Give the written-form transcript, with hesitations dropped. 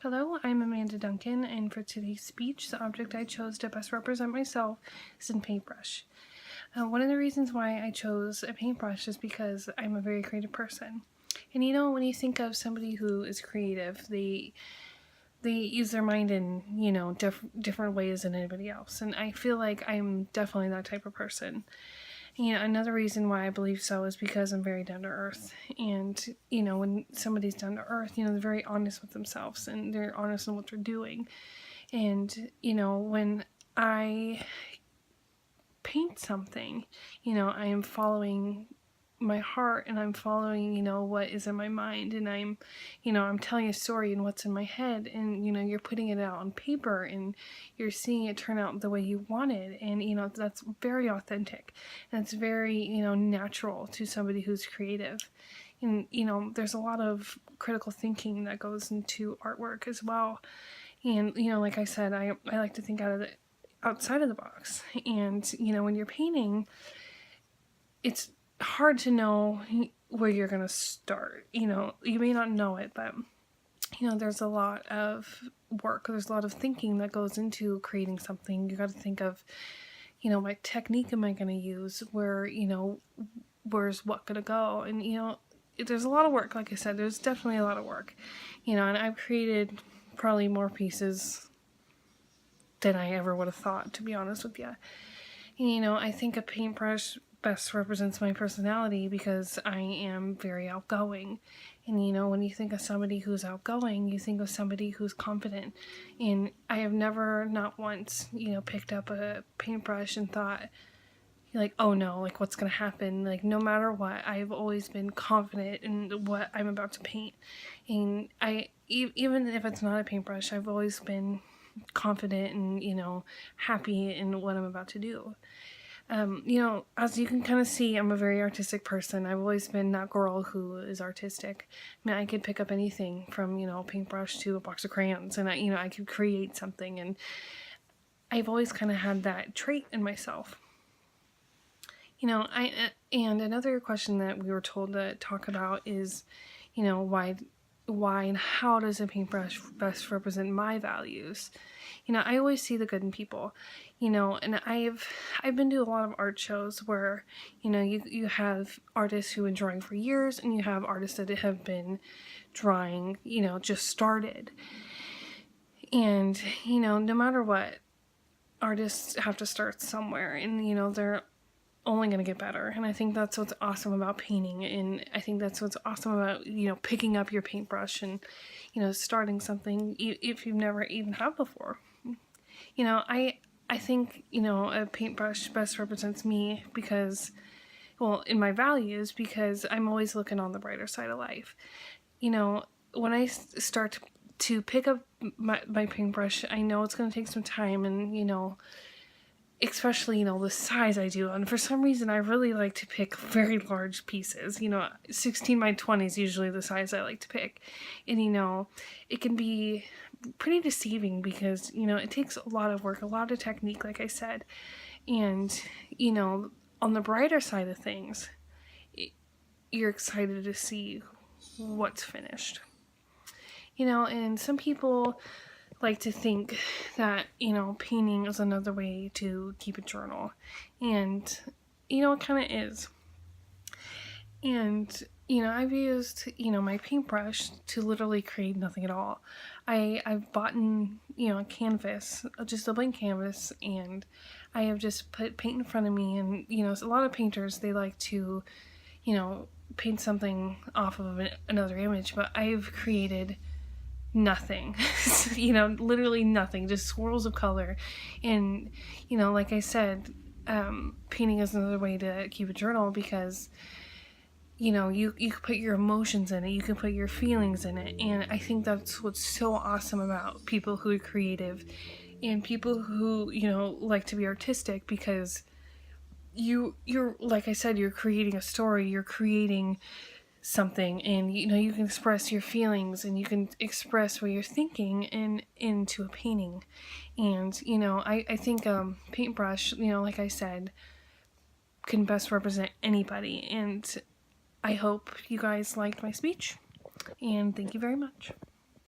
Hello, I'm Amanda Duncan, and for today's speech, the object I chose to best represent myself is a paintbrush. One of the reasons why I chose a paintbrush is because I'm a very creative person. And you know, when you think of somebody who is creative, they use their mind in, different ways than anybody else. And I feel like I'm definitely that type of person. Another reason why I believe so is because I'm very down to earth. And, when somebody's down to earth, they're very honest with themselves and they're honest in what they're doing. And, when I paint something, I am following my heart and I'm following, what is in my mind, and I'm telling a story and what's in my head, and, you're putting it out on paper and you're seeing it turn out the way you wanted. And, that's very authentic and it's very, natural to somebody who's creative. And, there's a lot of critical thinking that goes into artwork as well. And, like I said, I like to think outside of the box. And, when you're painting, it's hard to know where you're going to start. You may not know it, but there's a lot of work, there's a lot of thinking that goes into creating something. You got to think of, what technique am I going to use, where, where's what going to go. And there's a lot of work. Like I said, there's definitely a lot of work, and I've created probably more pieces than I ever would have thought, to be honest with you. And I think a paintbrush best represents my personality because I am very outgoing. And when you think of somebody who's outgoing, you think of somebody who's confident. And I have never, not once, picked up a paintbrush and thought, like, oh no, like what's gonna happen? Like, no matter what, I've always been confident in what I'm about to paint. And even if it's not a paintbrush, I've always been confident and, happy in what I'm about to do. As you can kind of see, I'm a very artistic person. I've always been that girl who is artistic. I mean, I could pick up anything from, a paintbrush to a box of crayons, and I could create something. And I've always kind of had that trait in myself. And another question that we were told to talk about is, why and how does a paintbrush best represent my values? I always see the good in people, and I've been to a lot of art shows where, you have artists who have been drawing for years, and you have artists that have been drawing, just started. And, no matter what, artists have to start somewhere, and, they're only going to get better. And I think that's what's awesome about painting, and I think that's what's awesome about, picking up your paintbrush and, starting something if you've never even had before. I think, a paintbrush best represents me because, well, in my values, because I'm always looking on the brighter side of life. When I start to pick up my paintbrush, I know it's going to take some time, and, especially, the size I do. And for some reason, I really like to pick very large pieces. 16 by 20 is usually the size I like to pick. And, it can be pretty deceiving because, it takes a lot of work, a lot of technique, like I said. And, on the brighter side of things, you're excited to see what's finished. And some people like to think that, painting is another way to keep a journal. And, it kind of is. And, I've used, my paintbrush to literally create nothing at all. I've bought, a canvas, just a blank canvas, and I have just put paint in front of me. And, a lot of painters, they like to, paint something off of another image, but I've created nothing. Literally nothing, just swirls of color. And like I said, painting is another way to keep a journal because you can put your emotions in it, you can put your feelings in it. And I think that's what's so awesome about people who are creative and people who like to be artistic, because you're like I said, you're creating a story, you're creating something, and you can express your feelings and you can express what you're thinking into a painting. And I think paintbrush, like I said, can best represent anybody. And I hope you guys liked my speech, and thank you very much.